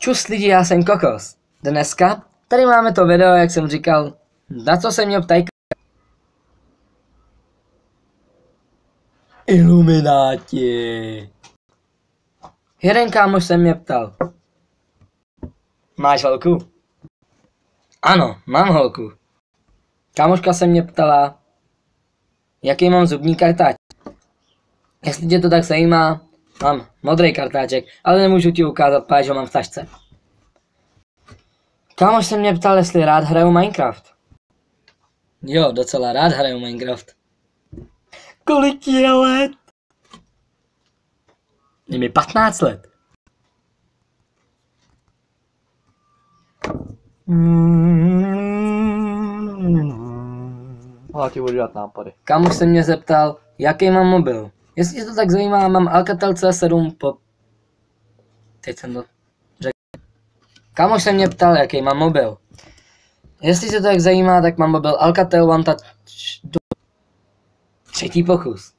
Čus lidi, já jsem Kokos. Dneska tady máme to video, jak jsem říkal, na co se mě ptají. Ilumináti. Jeden kámoš se mě ptal. Máš holku? Ano, mám holku. Kámoška se mě ptala, jaký mám zubní kartáček. Jestli tě to tak zajímá, mám modrý kartáček, ale nemůžu ti ukázat, protože ho mám v tašce. Kámoš se mě ptal, jestli rád hraju Minecraft. Jo, docela rád hraju Minecraft. Kolik je let? Je mi 15 let. Já ti budu dělat nápady. Kámoš se mě zeptal, jaký mám mobil. Jestli tě to tak zajímá, mám Alcatel C7 po... Teď jsem to řekl. Kámoš se mě ptal, jaký mám mobil. Jestli tě to tak zajímá, tak mám mobil Alcatel One Touch 3. pokus.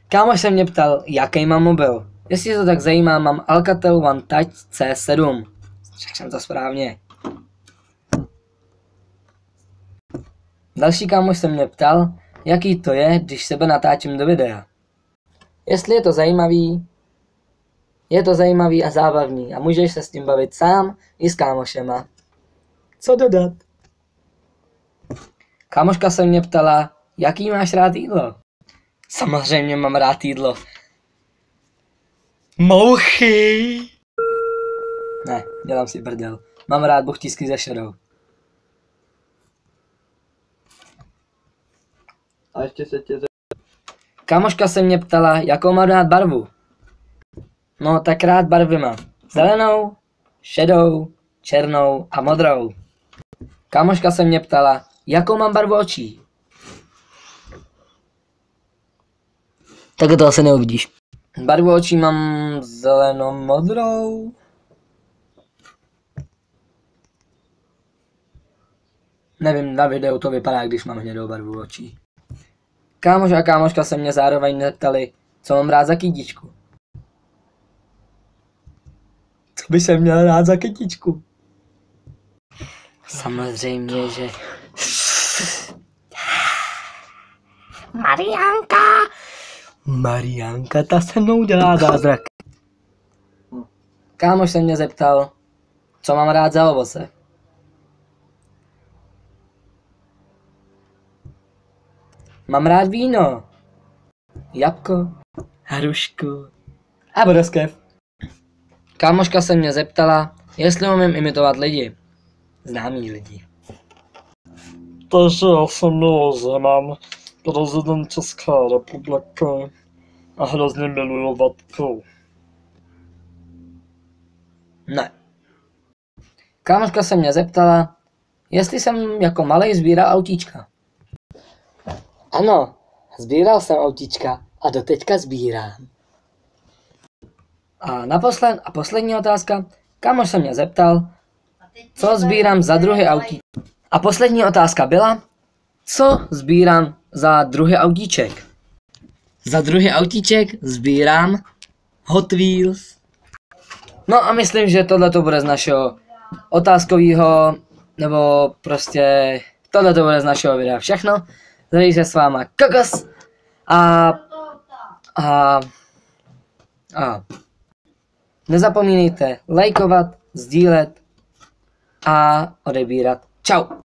Kámoš se mě ptal, jaký mám mobil. Jestli tě to tak zajímá, mám Alcatel One Touch C7. Řekl jsem to správně. Další kámoš se mě ptal, jaký to je, když sebe natáčím do videa. Jestli je to zajímavý a zábavný a můžeš se s tím bavit sám i s kámošema. Co dodat? Kámoška se mě ptala, jaký máš rád jídlo? Samozřejmě mám rád jídlo. Mouchy! Ne, dělám si brdel. Mám rád buchtísky se šedou. A ještě se tě Kámoška se mě ptala, jakou mám rád barvu. No tak rád barvy mám. Zelenou, šedou, černou a modrou. Kámoška se mě ptala, jakou mám barvu očí. Tak to asi neuvidíš. Barvu očí mám zelenomodrou. Nevím, na videu to vypadá, když mám hnědou barvu očí. Kámoš a kámoška se mě zároveň neptali, co mám rád za kytičku. Co by se měl rád za kytičku? Samozřejmě, že... Mariánka, ta se mnou dělá zázrak. Kámoš se mě zeptal, co mám rád za ovoce. Mám rád víno, jabko, hrušku a broskev. Kámoška se mě zeptala, jestli umím imitovat lidi. Známý lidi. Takže já jsem Miloš Zeman, prezident České republiky a hrozně miluju vodku. Ne. Kámoška se mě zeptala, jestli jsem jako malej sbíral autíčka. Ano, sbíral jsem autíčka a doteďka sbírám. A poslední otázka. Kámoš se mě zeptal, co sbírám za druhy autíček. A poslední otázka byla, co sbírám za druhy autíček. Za druhy autíček sbírám Hot Wheels. No a myslím, že tohle to bude z našeho otázkového, nebo prostě tohle to bude z našeho videa všechno. Zdraví se s váma Kokos a nezapomínejte lajkovat, sdílet a odebírat. Čau.